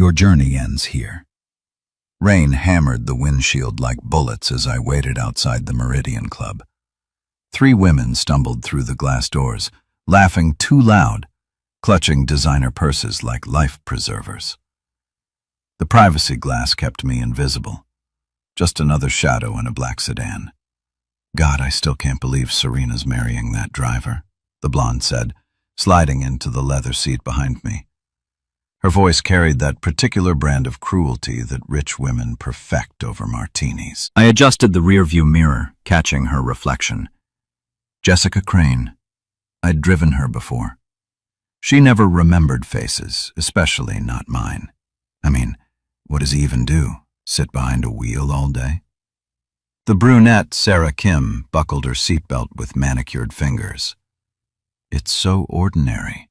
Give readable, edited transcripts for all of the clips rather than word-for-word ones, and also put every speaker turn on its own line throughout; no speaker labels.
Your journey ends here. Rain hammered the windshield like bullets as I waited outside the Meridian Club. 3 women stumbled through the glass doors, laughing too loud, clutching designer purses like life preservers. The privacy glass kept me invisible. Just another shadow in a black sedan. God, I still can't believe Serena's marrying that driver, the blonde said, sliding into the leather seat behind me. Her voice carried that particular brand of cruelty that rich women perfect over martinis. I adjusted the rearview mirror, catching her reflection. Jessica Crane. I'd driven her before. She never remembered faces, especially not mine. I mean, what does he even do? Sit behind a wheel all day? The brunette, Sarah Kim, buckled her seatbelt with manicured fingers. It's so ordinary.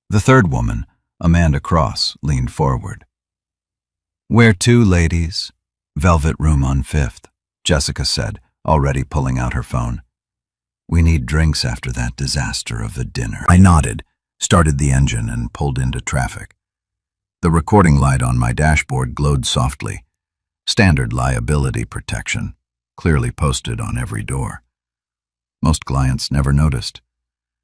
The third woman, Amanda Cross, leaned forward. Where to, ladies? Velvet room on 5th, Jessica said, already pulling out her phone. We need drinks after that disaster of a dinner. I nodded, started the engine, and pulled into traffic. The recording light on my dashboard glowed softly. Standard liability protection, clearly posted on every door. Most clients never noticed.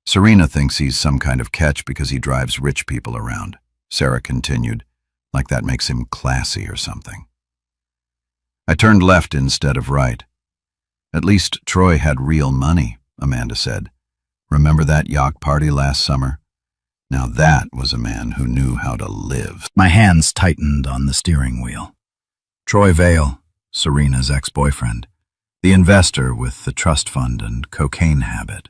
Serena thinks he's some kind of catch because he drives rich people around, Sarah continued, like that makes him classy or something. I turned left instead of right. At least Troy had real money, Amanda said. Remember that yacht party last summer? Now that was a man who knew how to live. My hands tightened on the steering wheel. Troy Vale, Serena's ex-boyfriend, the investor with the trust fund and cocaine habit.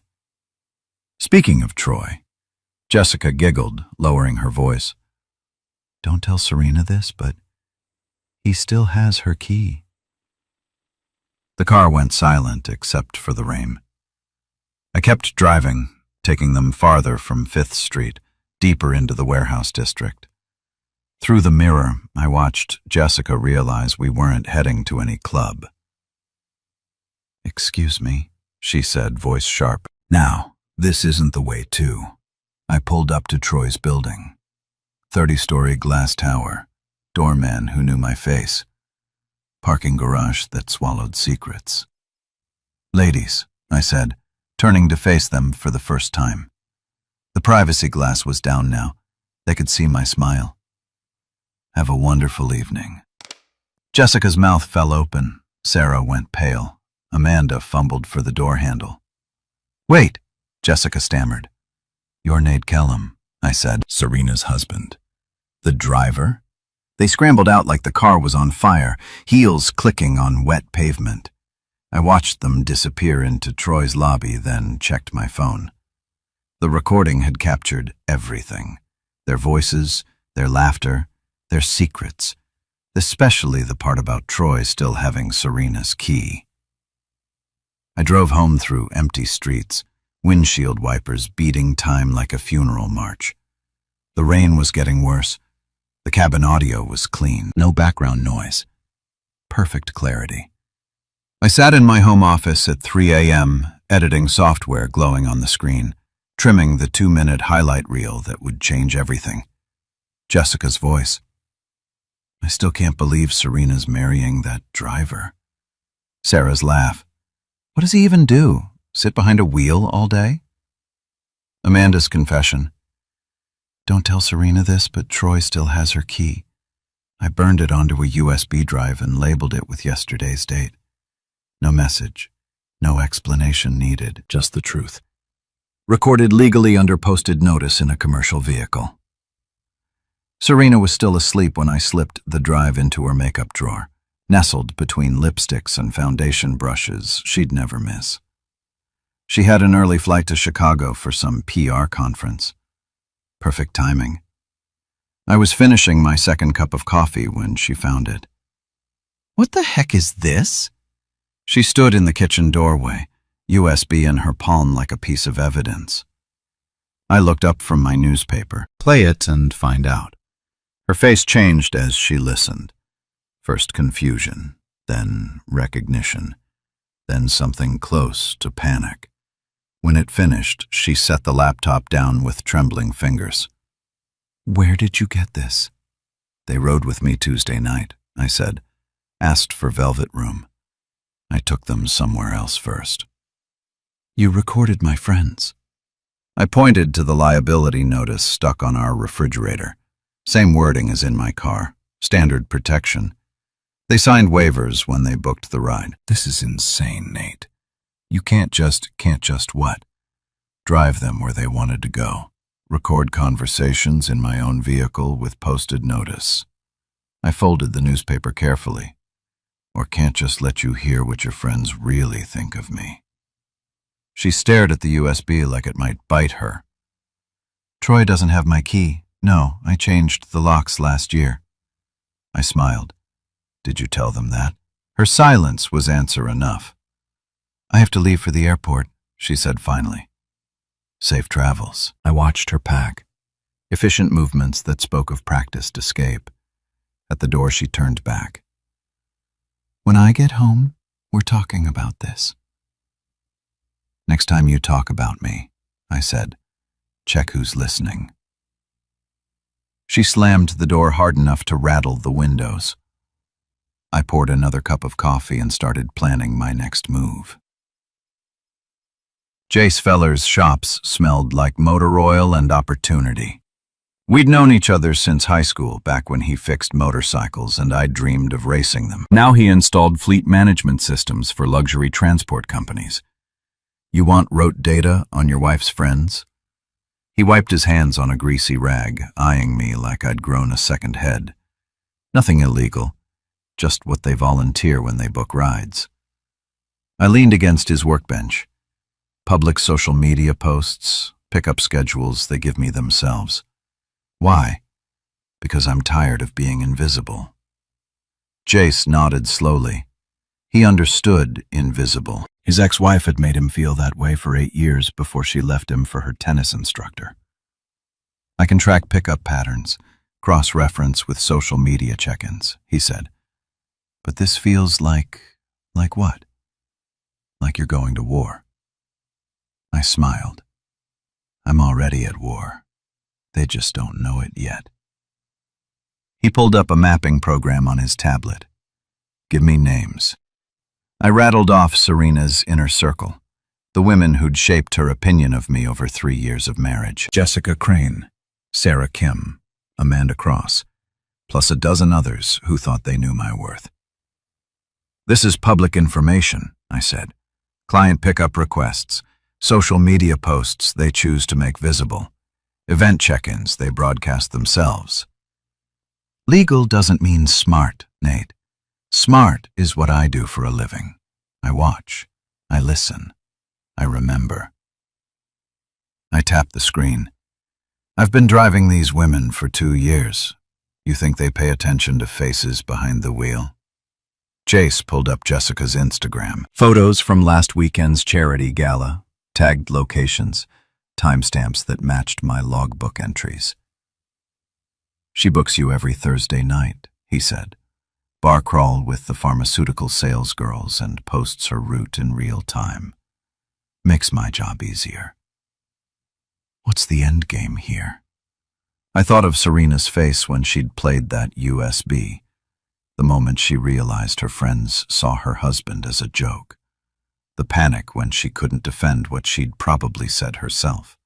Speaking of Troy, Jessica giggled, lowering her voice. Don't tell Serena this, but he still has her key. The car went silent except for the rain. I kept driving, taking them farther from 5th Street, deeper into the warehouse district. Through the mirror, I watched Jessica realize we weren't heading to any club. Excuse me, she said, voice sharp. Now, this isn't the way to. I pulled up to Troy's building. 30-story glass tower, doorman who knew my face, parking garage that swallowed secrets. Ladies, I said, turning to face them for the first time. The privacy glass was down now. They could see my smile. Have a wonderful evening. Jessica's mouth fell open. Sarah went pale. Amanda fumbled for the door handle. Wait, Jessica stammered. You're Nate Kellum, I said, Serena's husband. The driver? They scrambled out like the car was on fire, heels clicking on wet pavement. I watched them disappear into Troy's lobby, then checked my phone. The recording had captured everything. Their voices, their laughter, their secrets, especially the part about Troy still having Serena's key. I drove home through empty streets, windshield wipers beating time like a funeral march. The rain was getting worse. The cabin audio was clean, no background noise. Perfect clarity. I sat in my home office at 3 a.m., editing software glowing on the screen, trimming the 2-minute highlight reel that would change everything. Jessica's voice. I still can't believe Serena's marrying that driver. Sarah's laugh. What does he even do? Sit behind a wheel all day? Amanda's confession. Don't tell Serena this, but Troy still has her key. I burned it onto a USB drive and labeled it with yesterday's date. No message, no explanation needed, just the truth. Recorded legally under posted notice in a commercial vehicle. Serena was still asleep when I slipped the drive into her makeup drawer, nestled between lipsticks and foundation brushes she'd never miss. She had an early flight to Chicago for some PR conference. Perfect timing. I was finishing my second cup of coffee when she found it. What the heck is this? She stood in the kitchen doorway, USB in her palm like a piece of evidence. I looked up from my newspaper. Play it and find out. Her face changed as she listened. First confusion, then recognition, then something close to panic. When it finished, she set the laptop down with trembling fingers. Where did you get this? They rode with me Tuesday night, I said. Asked for Velvet Room. I took them somewhere else first. You recorded my friends. I pointed to the liability notice stuck on our refrigerator. Same wording as in my car. Standard protection. They signed waivers when they booked the ride. This is insane, Nate. You can't just what? Drive them where they wanted to go. Record conversations in my own vehicle with posted notice. I folded the newspaper carefully. Or can't just let you hear what your friends really think of me. She stared at the USB like it might bite her. Troy doesn't have my key. No, I changed the locks last year. I smiled. Did you tell them that? Her silence was answer enough. I have to leave for the airport, she said finally. Safe travels. I watched her pack. Efficient movements that spoke of practiced escape. At the door she turned back. When I get home, we're talking about this. Next time you talk about me, I said, check who's listening. She slammed the door hard enough to rattle the windows. I poured another cup of coffee and started planning my next move. Jace Feller's shops smelled like motor oil and opportunity. We'd known each other since high school, back when he fixed motorcycles and I dreamed of racing them. Now he installed fleet management systems for luxury transport companies. You want rote data on your wife's friends? He wiped his hands on a greasy rag, eyeing me like I'd grown a second head. Nothing illegal, just what they volunteer when they book rides. I leaned against his workbench. Public social media posts, pickup schedules they give me themselves. Why? Because I'm tired of being invisible. Jace nodded slowly. He understood invisible. His ex-wife had made him feel that way for 8 years before she left him for her tennis instructor. I can track pickup patterns, cross-reference with social media check-ins, he said. But this feels like what? Like you're going to war. I smiled. I'm already at war. They just don't know it yet. He pulled up a mapping program on his tablet. Give me names. I rattled off Serena's inner circle, the women who'd shaped her opinion of me over 3 years of marriage. Jessica Crane, Sarah Kim, Amanda Cross, plus a dozen others who thought they knew my worth. This is public information, I said. Client pickup requests, social media posts they choose to make visible, event check-ins they broadcast themselves. Legal doesn't mean smart, Nate. Smart is what I do for a living. I watch, I listen, I remember. I tapped the screen. I've been driving these women for 2 years. You think they pay attention to faces behind the wheel? Jace pulled up Jessica's Instagram. Photos from last weekend's charity gala, tagged locations, timestamps that matched my logbook entries. She books you every Thursday night, he said. Bar crawl with the pharmaceutical sales girls and posts her route in real time. Makes my job easier. What's the end game here? I thought of Serena's face when she'd played that USB, the moment she realized her friends saw her husband as a joke, the panic when she couldn't defend what she'd probably said herself.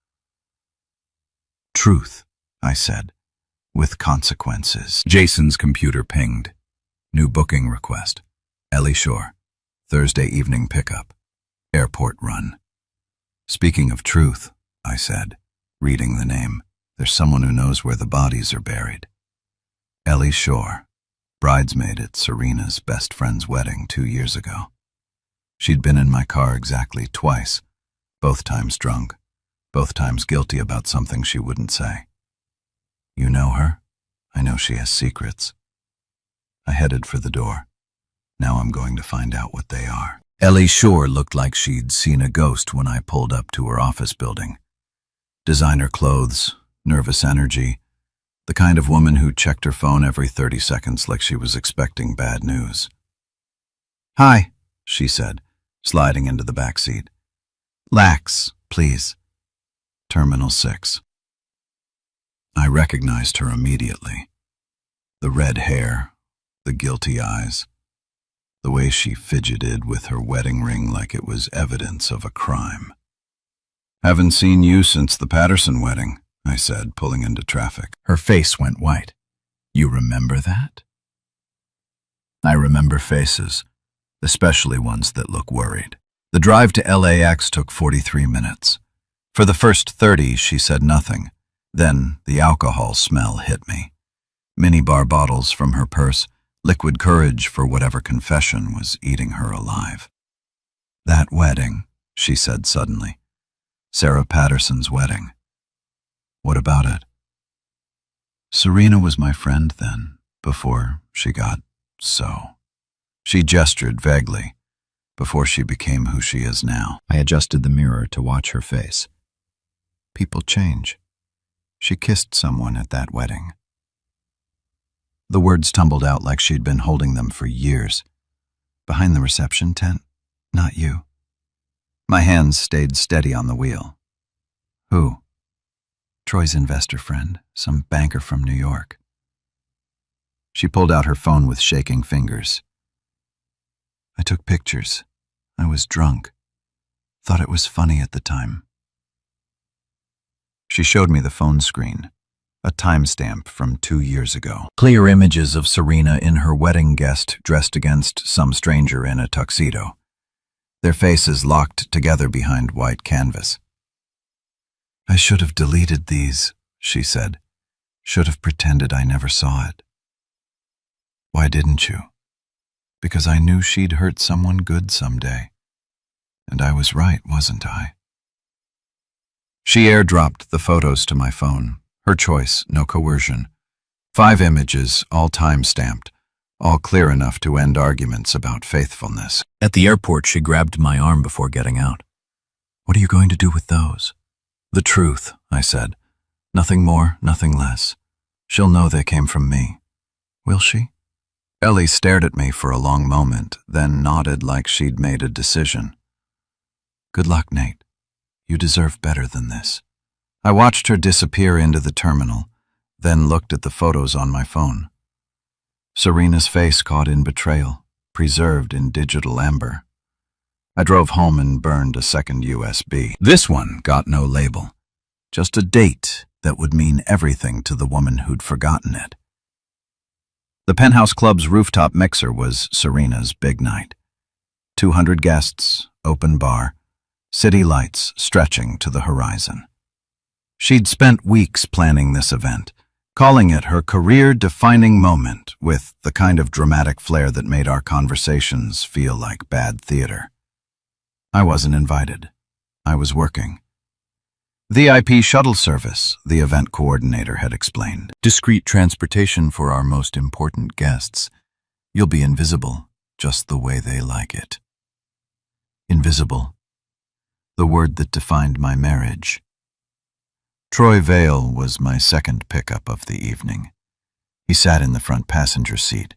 Truth, I said, with consequences. Jason's computer pinged. New booking request. Ellie Shore. Thursday evening pickup. Airport run. Speaking of truth, I said, reading the name, there's someone who knows where the bodies are buried. Ellie Shore, bridesmaid at Serena's best friend's wedding 2 years ago. She'd been in my car exactly twice, both times drunk, both times guilty about something she wouldn't say. You know her? I know she has secrets. I headed for the door. Now I'm going to find out what they are. Ellie Shore looked like she'd seen a ghost when I pulled up to her office building. Designer clothes, nervous energy, the kind of woman who checked her phone every 30 seconds like she was expecting bad news. Hi, she said, sliding into the back seat. Lax, please. Terminal 6. I recognized her immediately. The red hair, the guilty eyes, the way she fidgeted with her wedding ring like it was evidence of a crime. "Haven't seen you since the Patterson wedding," I said, pulling into traffic. Her face went white. "You remember that?" I remember faces, especially ones that look worried. The drive to LAX took 43 minutes. For the first 30, she said nothing. Then the alcohol smell hit me. Minibar bottles from her purse, liquid courage for whatever confession was eating her alive. "That wedding," she said suddenly. "Sarah Patterson's wedding. What about it?" "Serena was my friend then, before she got so." She gestured vaguely, "before she became who she is now." I adjusted the mirror to watch her face. People change. She kissed someone at that wedding. The words tumbled out like she'd been holding them for years. "Behind the reception tent? Not you." My hands stayed steady on the wheel. "Who?" "Troy's investor friend, some banker from New York." She pulled out her phone with shaking fingers. "I took pictures. I was drunk. Thought it was funny at the time." She showed me the phone screen, a timestamp from 2 years ago. Clear images of Serena in her wedding guest dressed against some stranger in a tuxedo, their faces locked together behind white canvas. "I should have deleted these," she said. "Should have pretended I never saw it." "Why didn't you?" "Because I knew she'd hurt someone good someday. And I was right, wasn't I?" She airdropped the photos to my phone. Her choice, no coercion. 5 images, all time-stamped, all clear enough to end arguments about faithfulness. At the airport, she grabbed my arm before getting out. "What are you going to do with those?" "The truth," I said. "Nothing more, nothing less. She'll know they came from me." "Will she?" Ellie stared at me for a long moment, then nodded like she'd made a decision. "Good luck, Nate. You deserve better than this." I watched her disappear into the terminal, then looked at the photos on my phone. Serena's face caught in betrayal, preserved in digital amber. I drove home and burned a second USB. This one got no label, just a date that would mean everything to the woman who'd forgotten it. The Penthouse Club's rooftop mixer was Serena's big night. 200 guests, open bar, city lights stretching to the horizon. She'd spent weeks planning this event, calling it her career-defining moment with the kind of dramatic flair that made our conversations feel like bad theater. I wasn't invited. I was working. VIP shuttle service, the event coordinator had explained. Discreet transportation for our most important guests. You'll be invisible, just the way they like it. Invisible. The word that defined my marriage. Troy Vale was my second pickup of the evening. He sat in the front passenger seat.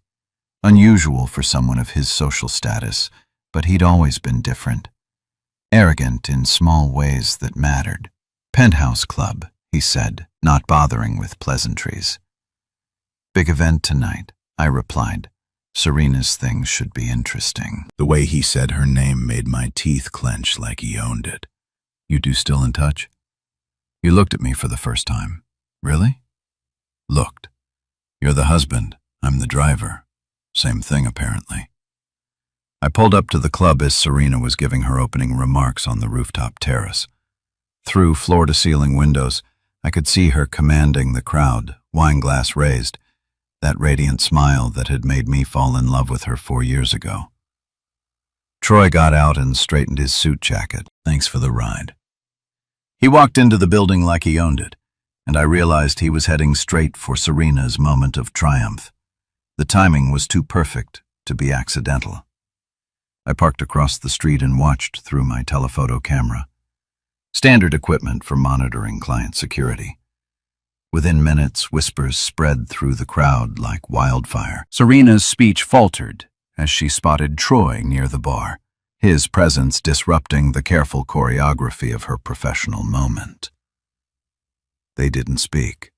Unusual for someone of his social status, but he'd always been different. Arrogant in small ways that mattered. "Penthouse Club," he said, not bothering with pleasantries. "Big event tonight," I replied. "Serena's thing should be interesting." The way he said her name made my teeth clench like he owned it. "You two still in touch?" He looked at me for the first time. "Really?" "Looked. You're the husband, I'm the driver. Same thing, apparently." I pulled up to the club as Serena was giving her opening remarks on the rooftop terrace. Through floor-to-ceiling windows, I could see her commanding the crowd, wineglass raised, that radiant smile that had made me fall in love with her 4 years ago. Troy got out and straightened his suit jacket. "Thanks for the ride." He walked into the building like he owned it, and I realized he was heading straight for Serena's moment of triumph. The timing was too perfect to be accidental. I parked across the street and watched through my telephoto camera. Standard equipment for monitoring client security. Within minutes, whispers spread through the crowd like wildfire. Serena's speech faltered as she spotted Troy near the bar, his presence disrupting the careful choreography of her professional moment. They didn't speak.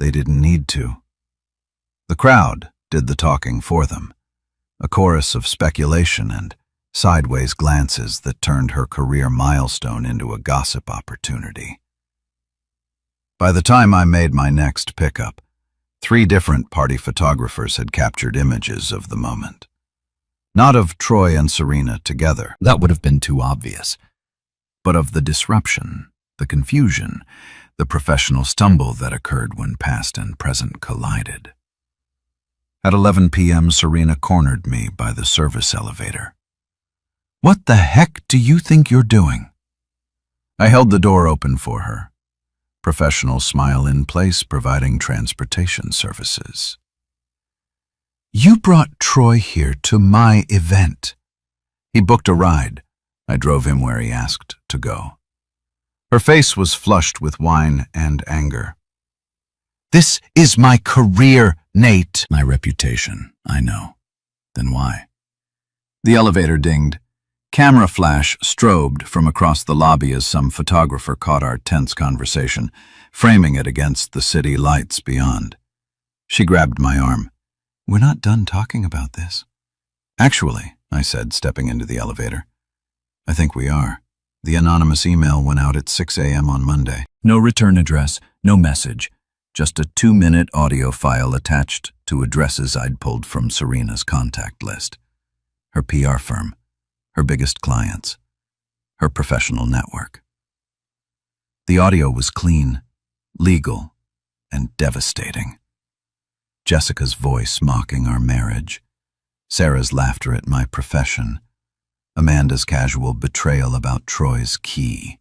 They didn't need to. The crowd did the talking for them, a chorus of speculation and sideways glances that turned her career milestone into a gossip opportunity. By the time I made my next pickup, 3 different party photographers had captured images of the moment. Not of Troy and Serena together, that would have been too obvious, but of the disruption, the confusion, the professional stumble that occurred when past and present collided. At 11 p.m., Serena cornered me by the service elevator. "What the heck do you think you're doing?" I held the door open for her, professional smile in place, providing transportation services. "You brought Troy here to my event. He booked a ride. I drove him where he asked to go." Her face was flushed with wine and anger. "This is my career, Nate." "My reputation, I know. Then why?" The elevator dinged. Camera flash strobed from across the lobby as some photographer caught our tense conversation, framing it against the city lights beyond. She grabbed my arm. "We're not done talking about this." "Actually," I said, stepping into the elevator, "I think we are. The anonymous email went out at 6 a.m. on Monday. No return address, no message, just a 2-minute audio file attached to addresses I'd pulled from Serena's contact list. Her PR firm, her biggest clients, her professional network. The audio was clean, legal, and devastating. Jessica's voice mocking our marriage, Sarah's laughter at my profession, Amanda's casual betrayal about Troy's key,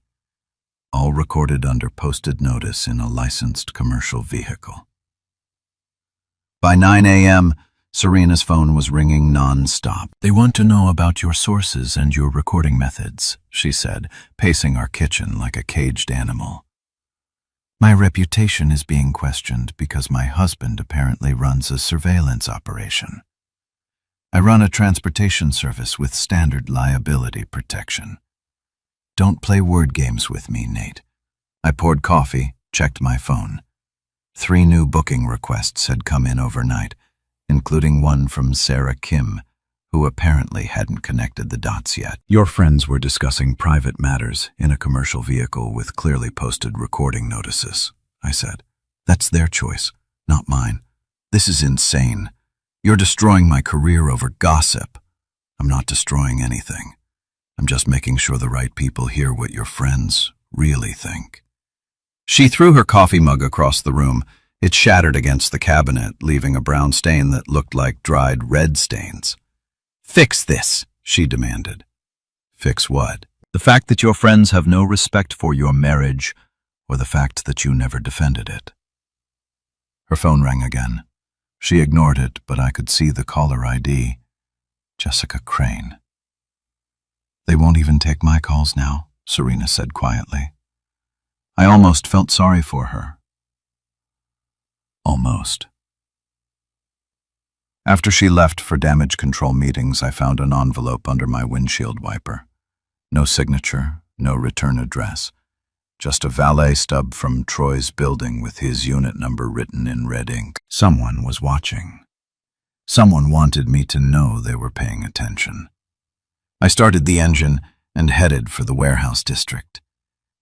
all recorded under posted notice in a licensed commercial vehicle. By 9 a.m., Serena's phone was ringing non-stop. "They want to know about your sources and your recording methods," she said, pacing our kitchen like a caged animal. "My reputation is being questioned because my husband apparently runs a surveillance operation. I run a transportation service with standard liability protection. Don't play word games with me, Nate." I poured coffee, checked my phone. 3 new booking requests had come in overnight, including one from Sarah Kim, who apparently hadn't connected the dots yet. "Your friends were discussing private matters in a commercial vehicle with clearly posted recording notices," I said. "That's their choice, not mine. This is insane. You're destroying my career over gossip." "I'm not destroying anything. I'm just making sure the right people hear what your friends really think." She threw her coffee mug across the room. It shattered against the cabinet, leaving a brown stain that looked like dried red stains. "Fix this," she demanded. "Fix what?" "The fact that your friends have no respect for your marriage, or the fact that you never defended it." Her phone rang again. She ignored it, but I could see the caller ID. Jessica Crane. "They won't even take my calls now," Serena said quietly. I almost felt sorry for her. Almost. After she left for damage control meetings, I found an envelope under my windshield wiper. No signature, no return address. Just a valet stub from Troy's building with his unit number written in red ink. Someone was watching. Someone wanted me to know they were paying attention. I started the engine and headed for the warehouse district,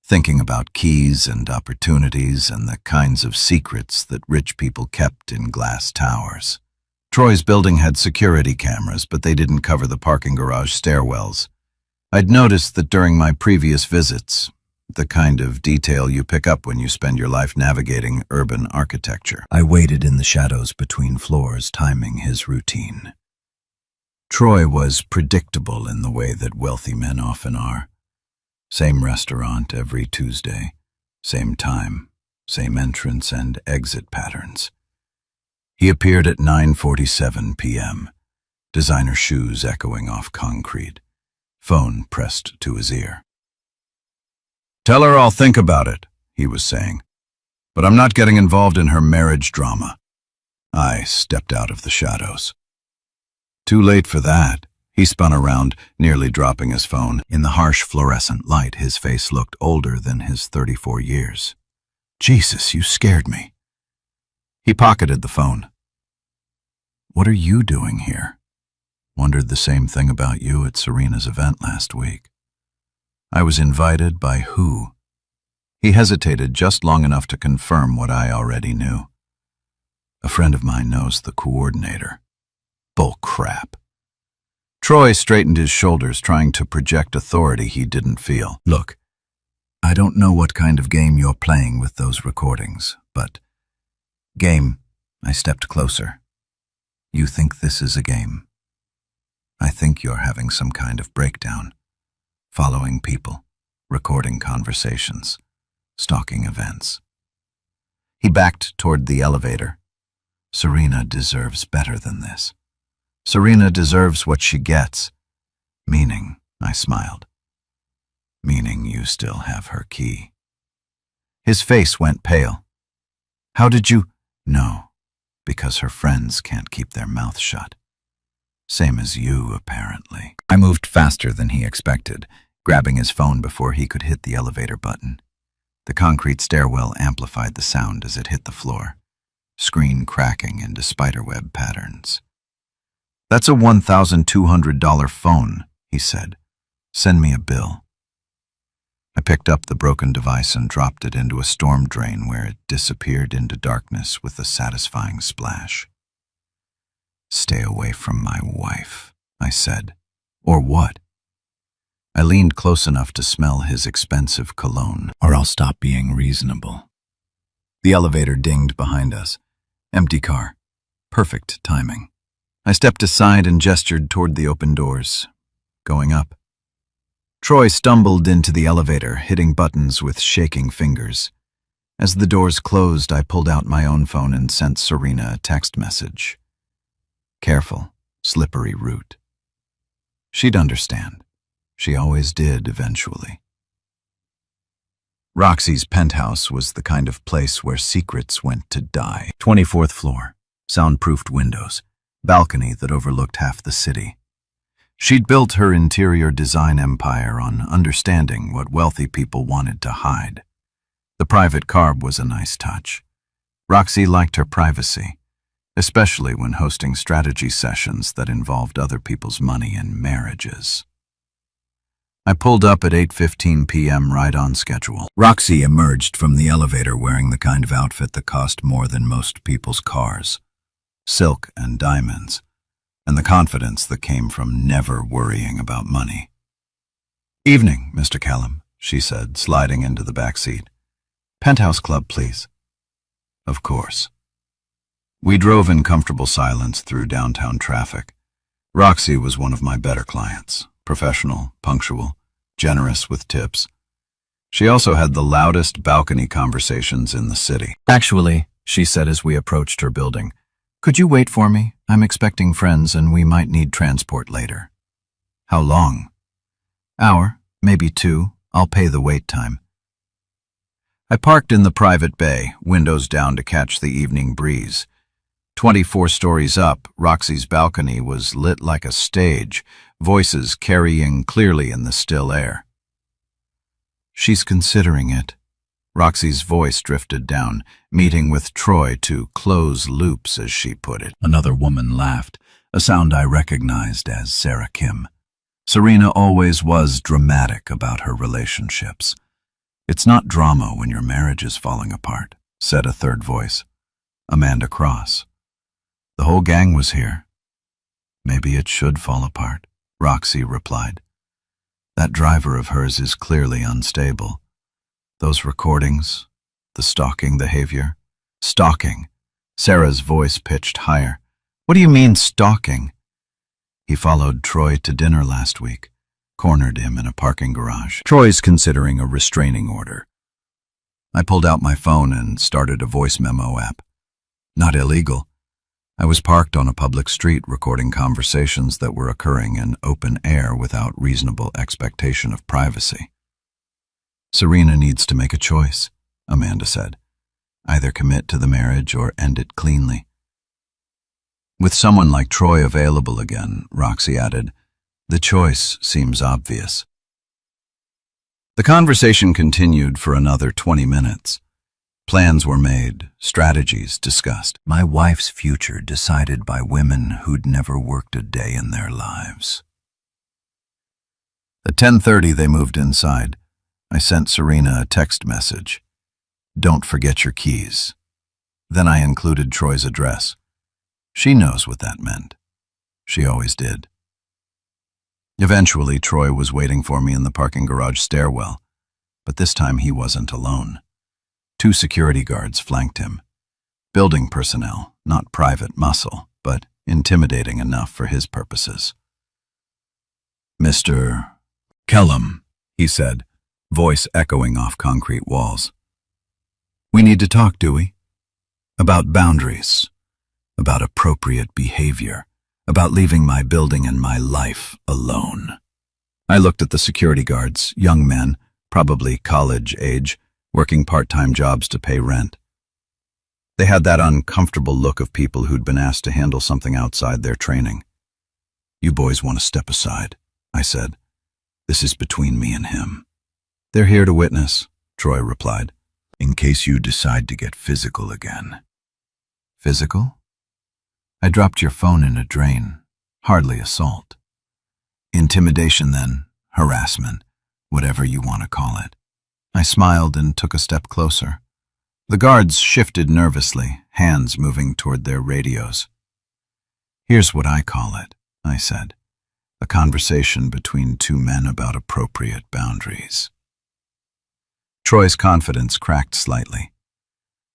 thinking about keys and opportunities and the kinds of secrets that rich people kept in glass towers. Troy's building had security cameras, but they didn't cover the parking garage stairwells. I'd noticed that during my previous visits, the kind of detail you pick up when you spend your life navigating urban architecture. I waited in the shadows between floors, timing his routine. Troy was predictable in the way that wealthy men often are. Same restaurant every Tuesday, same time, same entrance and exit patterns. He appeared at 9:47 p.m., designer shoes echoing off concrete, phone pressed to his ear. "Tell her I'll think about it," he was saying, "but I'm not getting involved in her marriage drama." I stepped out of the shadows. Too late for that. He spun around, nearly dropping his phone. In the harsh fluorescent light, his face looked older than his 34 years. "Jesus, you scared me." He pocketed the phone. "What are you doing here?" "Wondered the same thing about you at Serena's event last week." "I was invited by who?" He hesitated just long enough to confirm what I already knew. "A friend of mine knows the coordinator." Bull crap. Troy straightened his shoulders, trying to project authority he didn't feel. "Look, I don't know what kind of game you're playing with those recordings, but game." I stepped closer. "You think this is a game? I think you're having some kind of breakdown. Following people, recording conversations, stalking events." He backed toward the elevator. "Serena deserves better than this. Serena deserves what she gets." "Meaning," I smiled. "Meaning you still have her key." His face went pale. "How did you—" "No, because her friends can't keep their mouth shut. Same as you, apparently." I moved faster than he expected, grabbing his phone before he could hit the elevator button. The concrete stairwell amplified the sound as it hit the floor, screen cracking into spiderweb patterns. "That's a $1,200 phone," he said. "Send me a bill." I picked up the broken device and dropped it into a storm drain where it disappeared into darkness with a satisfying splash. "Stay away from my wife," I said. "Or what?" I leaned close enough to smell his expensive cologne. "Or I'll stop being reasonable." The elevator dinged behind us. Empty car. Perfect timing. I stepped aside and gestured toward the open doors. Going up. Troy stumbled into the elevator, hitting buttons with shaking fingers. As the doors closed, I pulled out my own phone and sent Serena a text message. Careful, slippery route. She'd understand. She always did eventually. Roxy's penthouse was the kind of place where secrets went to die. 24th floor, soundproofed windows, balcony that overlooked half the city. She'd built her interior design empire on understanding what wealthy people wanted to hide. The private carb was a nice touch. Roxy liked her privacy, especially when hosting strategy sessions that involved other people's money and marriages. I pulled up at 8:15 p.m. right on schedule. Roxy emerged from the elevator wearing the kind of outfit that cost more than most people's cars. Silk and diamonds, and the confidence that came from never worrying about money. "Evening, Mr. Callum," she said, sliding into the back seat. "Penthouse Club, please." Of course. We drove in comfortable silence through downtown traffic. Roxy was one of my better clients. Professional, punctual, generous with tips. She also had the loudest balcony conversations in the city. "Actually," she said as we approached her building, "could you wait for me? I'm expecting friends and we might need transport later." "How long?" "Hour, maybe 2. I'll pay the wait time." I parked in the private bay, windows down to catch the evening breeze. 24 stories up, Roxy's balcony was lit like a stage, voices carrying clearly in the still air. "She's considering it." Roxy's voice drifted down, meeting with Troy to close loops, as she put it. Another woman laughed, a sound I recognized as Sarah Kim. Serena always was dramatic about her relationships. "It's not drama when your marriage is falling apart," said a third voice. Amanda Cross. "The whole gang was here." "Maybe it should fall apart," Roxy replied. "That driver of hers is clearly unstable. Those recordings, the stalking behavior." "Stalking." Sarah's voice pitched higher. "What do you mean, stalking?" "He followed Troy to dinner last week, cornered him in a parking garage. Troy's considering a restraining order." I pulled out my phone and started a voice memo app. Not illegal. I was parked on a public street recording conversations that were occurring in open air without reasonable expectation of privacy. "Serena needs to make a choice," Amanda said. "Either commit to the marriage or end it cleanly." "With someone like Troy available again," Roxy added, "the choice seems obvious." The conversation continued for another 20 minutes. Plans were made, strategies discussed. My wife's future decided by women who'd never worked a day in their lives. At 10:30, they moved inside. I sent Serena a text message. Don't forget your keys. Then I included Troy's address. She knows what that meant. She always did. Eventually, Troy was waiting for me in the parking garage stairwell, but this time he wasn't alone. 2 security guards flanked him. Building personnel, not private muscle, but intimidating enough for his purposes. Mr. Kellum, he said, voice echoing off concrete walls. We need to talk, do we? About boundaries, about appropriate behavior, about leaving my building and my life alone. I looked at the security guards, young men, probably college age, working part-time jobs to pay rent. They had that uncomfortable look of people who'd been asked to handle something outside their training. You boys want to step aside, I said. This is between me and him. They're here to witness, Troy replied, in case you decide to get physical again. Physical? I dropped your phone in a drain. Hardly assault. Intimidation then, harassment, whatever you want to call it. I smiled and took a step closer. The guards shifted nervously, hands moving toward their radios. Here's what I call it, I said. A conversation between 2 men about appropriate boundaries. Troy's confidence cracked slightly.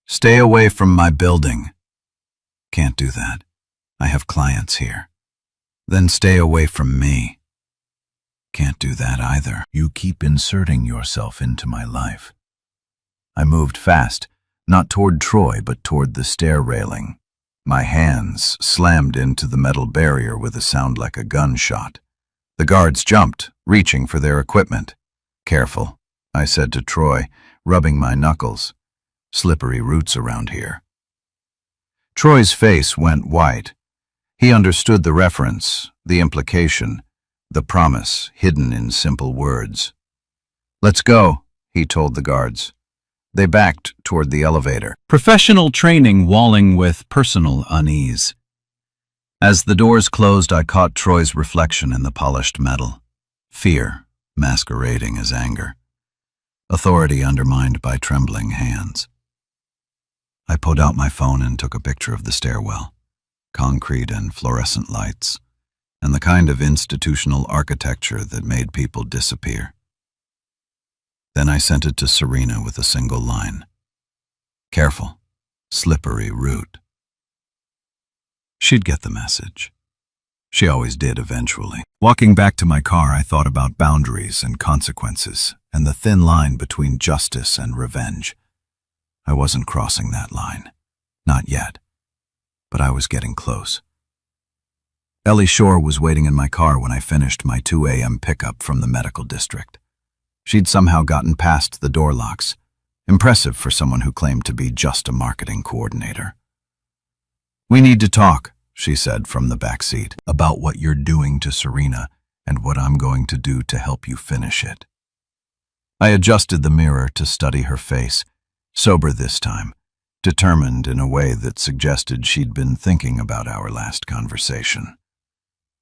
Stay away from my building. Can't do that. I have clients here. Then stay away from me. Can't do that either. You keep inserting yourself into my life. I moved fast, not toward Troy, but toward the stair railing. My hands slammed into the metal barrier with a sound like a gunshot. The guards jumped, reaching for their equipment. Careful, I said to Troy, rubbing my knuckles. Slippery roots around here. Troy's face went white. He understood the reference, the implication, the promise hidden in simple words. Let's go, he told the guards. They backed toward the elevator. Professional training walling with personal unease. As the doors closed, I caught Troy's reflection in the polished metal. Fear masquerading as anger. Authority undermined by trembling hands. I pulled out my phone and took a picture of the stairwell. Concrete and fluorescent lights, and the kind of institutional architecture that made people disappear. Then I sent it to Serena with a single line. Careful, slippery route. She'd get the message. She always did eventually. Walking back to my car, I thought about boundaries and consequences, and the thin line between justice and revenge. I wasn't crossing that line. Not yet. But I was getting close. Ellie Shore was waiting in my car when I finished my 2 a.m. pickup from the medical district. She'd somehow gotten past the door locks. Impressive for someone who claimed to be just a marketing coordinator. We need to talk, she said from the back seat, about what you're doing to Serena and what I'm going to do to help you finish it. I adjusted the mirror to study her face, sober this time, determined in a way that suggested she'd been thinking about our last conversation.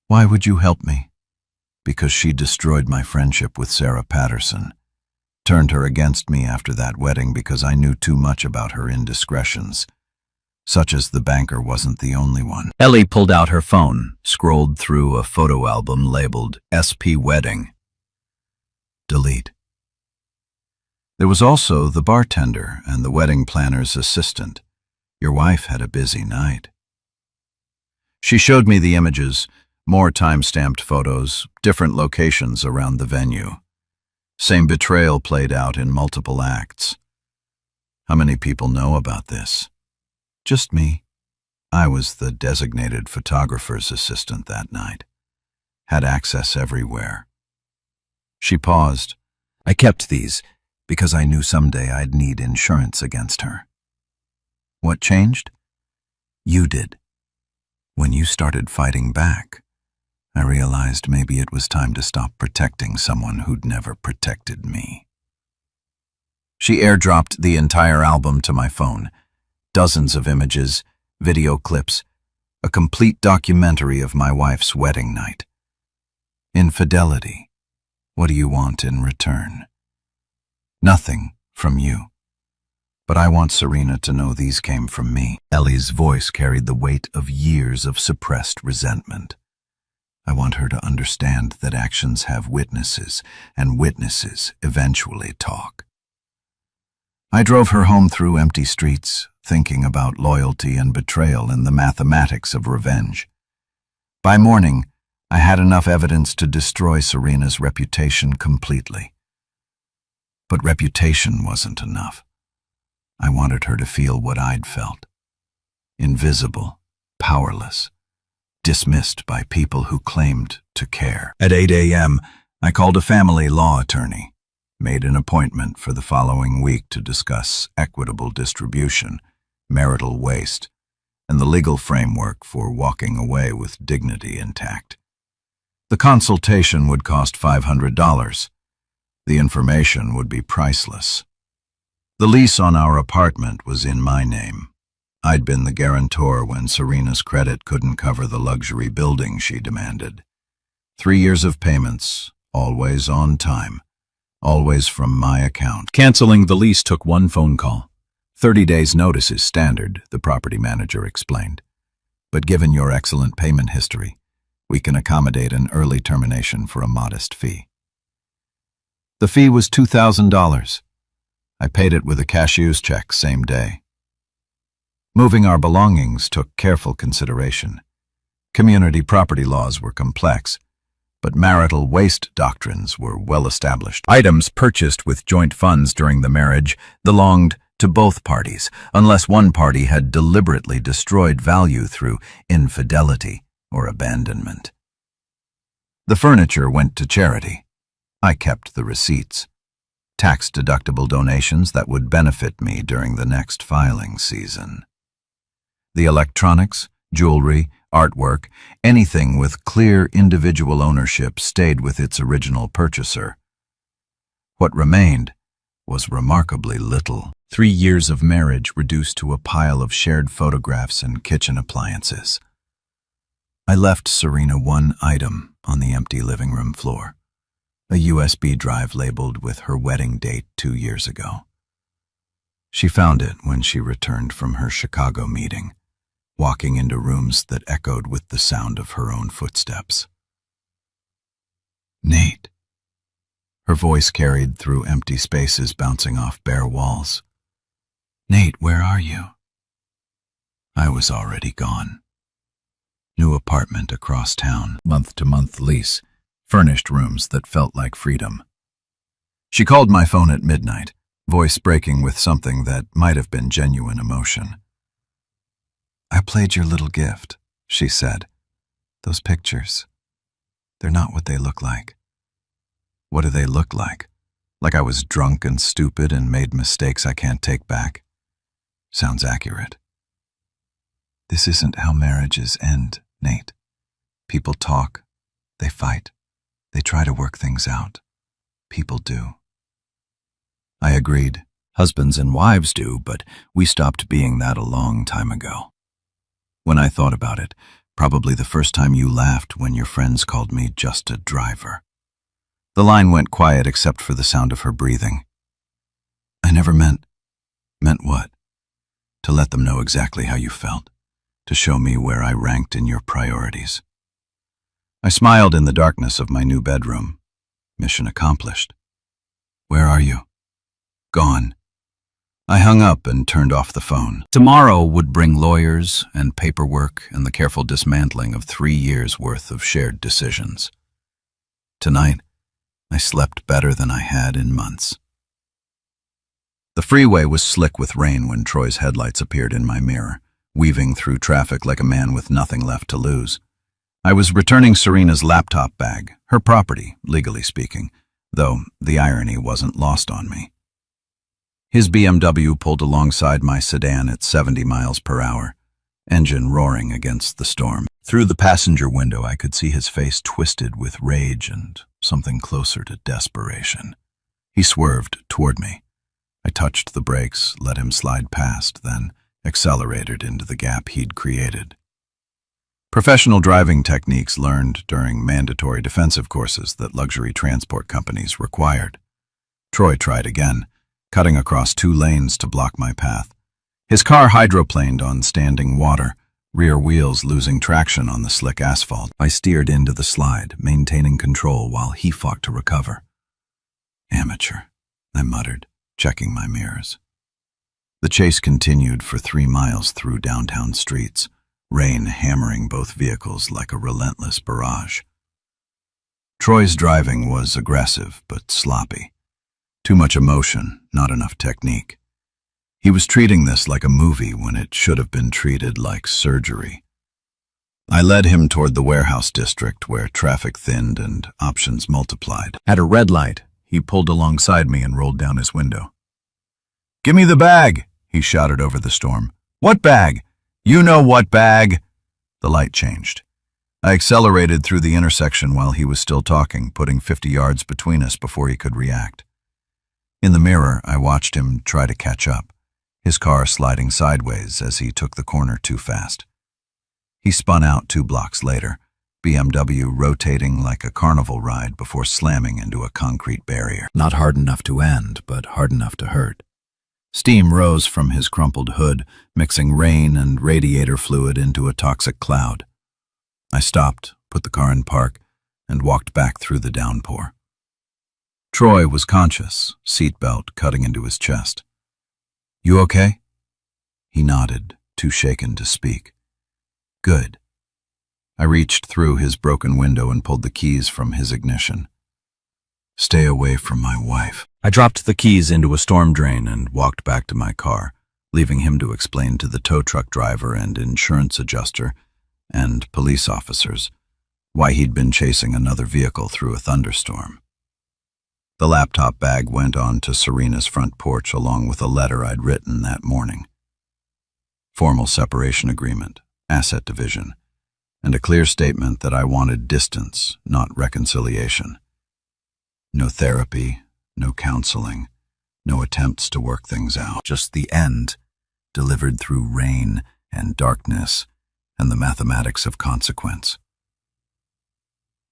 Why would you help me? Because she destroyed my friendship with Sarah Patterson, turned her against me after that wedding because I knew too much about her indiscretions, such as the banker wasn't the only one. Ellie pulled out her phone, scrolled through a photo album labeled SP Wedding. Delete. There was also the bartender and the wedding planner's assistant. Your wife had a busy night. She showed me the images, more time-stamped photos, different locations around the venue. Same betrayal played out in multiple acts. How many people know about this? Just me. I was the designated photographer's assistant that night. Had access everywhere. She paused. I kept these because I knew someday I'd need insurance against her. What changed? You did. When you started fighting back, I realized maybe it was time to stop protecting someone who'd never protected me. She airdropped the entire album to my phone. Dozens of images, video clips, a complete documentary of my wife's wedding night. Infidelity. What do you want in return? Nothing from you. But I want Serena to know these came from me. Ellie's voice carried the weight of years of suppressed resentment. I want her to understand that actions have witnesses, and witnesses eventually talk. I drove her home through empty streets, thinking about loyalty and betrayal and the mathematics of revenge. By morning, I had enough evidence to destroy Serena's reputation completely. But reputation wasn't enough. I wanted her to feel what I'd felt. Invisible, powerless, dismissed by people who claimed to care. At 8 a.m., I called a family law attorney, made an appointment for the following week to discuss equitable distribution, marital waste, and the legal framework for walking away with dignity intact. The consultation would cost $500. The information would be priceless. The lease on our apartment was in my name. I'd been the guarantor when Serena's credit couldn't cover the luxury building she demanded. 3 years of payments, always on time, always from my account. Canceling the lease took one phone call. 30 days' notice is standard, the property manager explained. But given your excellent payment history, we can accommodate an early termination for a modest fee. The fee was $2,000. I paid it with a cashier's check same day. Moving our belongings took careful consideration. Community property laws were complex, but marital waste doctrines were well established. Items purchased with joint funds during the marriage belonged to both parties, unless one party had deliberately destroyed value through infidelity or abandonment. The furniture went to charity. I kept the receipts. Tax-deductible donations that would benefit me during the next filing season. The electronics, jewelry, artwork, anything with clear individual ownership stayed with its original purchaser. What remained was remarkably little. 3 years of marriage reduced to a pile of shared photographs and kitchen appliances. I left Serena one item on the empty living room floor. A USB drive labeled with her wedding date 2 years ago. She found it when she returned from her Chicago meeting, walking into rooms that echoed with the sound of her own footsteps. Nate. Her voice carried through empty spaces bouncing off bare walls. Nate, where are you? I was already gone. New apartment across town, month-to-month lease. Furnished rooms that felt like freedom. She called my phone at midnight, voice breaking with something that might have been genuine emotion. I played your little gift, she said. Those pictures, they're not what they look like. What do they look like? Like I was drunk and stupid and made mistakes I can't take back? Sounds accurate. This isn't how marriages end, Nate. People talk, they fight. They try to work things out. People do. I agreed. Husbands and wives do, but we stopped being that a long time ago. When I thought about it, probably the first time you laughed when your friends called me just a driver. The line went quiet except for the sound of her breathing. I never meant what? To let them know exactly how you felt, to show me where I ranked in your priorities. I smiled in the darkness of my new bedroom. Mission accomplished. Where are you? Gone. I hung up and turned off the phone. Tomorrow would bring lawyers and paperwork and the careful dismantling of 3 years' worth of shared decisions. Tonight, I slept better than I had in months. The freeway was slick with rain when Troy's headlights appeared in my mirror, weaving through traffic like a man with nothing left to lose. I was returning Serena's laptop bag, her property, legally speaking, though the irony wasn't lost on me. His BMW pulled alongside my sedan at 70 miles per hour, engine roaring against the storm. Through the passenger window, I could see his face twisted with rage and something closer to desperation. He swerved toward me. I touched the brakes, let him slide past, then accelerated into the gap he'd created. Professional driving techniques learned during mandatory defensive courses that luxury transport companies required. Troy tried again, cutting across 2 lanes to block my path. His car hydroplaned on standing water, rear wheels losing traction on the slick asphalt. I steered into the slide, maintaining control while he fought to recover. Amateur, I muttered, checking my mirrors. The chase continued for 3 miles through downtown streets, rain hammering both vehicles like a relentless barrage. Troy's driving was aggressive but sloppy. Too much emotion, not enough technique. He was treating this like a movie when it should have been treated like surgery. I led him toward the warehouse district where traffic thinned and options multiplied. At a red light, he pulled alongside me and rolled down his window. "Give me the bag," he shouted over the storm. "What bag? You know what bag?" The light changed. I accelerated through the intersection while he was still talking, putting 50 yards between us before he could react. In the mirror, I watched him try to catch up, his car sliding sideways as he took the corner too fast. He spun out 2 blocks later, BMW rotating like a carnival ride before slamming into a concrete barrier. Not hard enough to end, but hard enough to hurt. Steam rose from his crumpled hood, mixing rain and radiator fluid into a toxic cloud. I stopped, put the car in park, and walked back through the downpour. Troy was conscious, seatbelt cutting into his chest. "You okay?" He nodded, too shaken to speak. "Good." I reached through his broken window and pulled the keys from his ignition. "Stay away from my wife." I dropped the keys into a storm drain and walked back to my car, leaving him to explain to the tow truck driver and insurance adjuster and police officers why he'd been chasing another vehicle through a thunderstorm. The laptop bag went on to Serena's front porch along with a letter I'd written that morning. Formal separation agreement, asset division, and a clear statement that I wanted distance, not reconciliation. No therapy, no counseling, no attempts to work things out. Just the end, delivered through rain and darkness and the mathematics of consequence.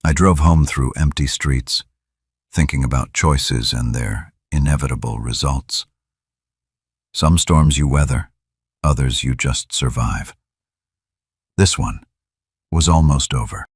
I drove home through empty streets, thinking about choices and their inevitable results. Some storms you weather, others you just survive. This one was almost over.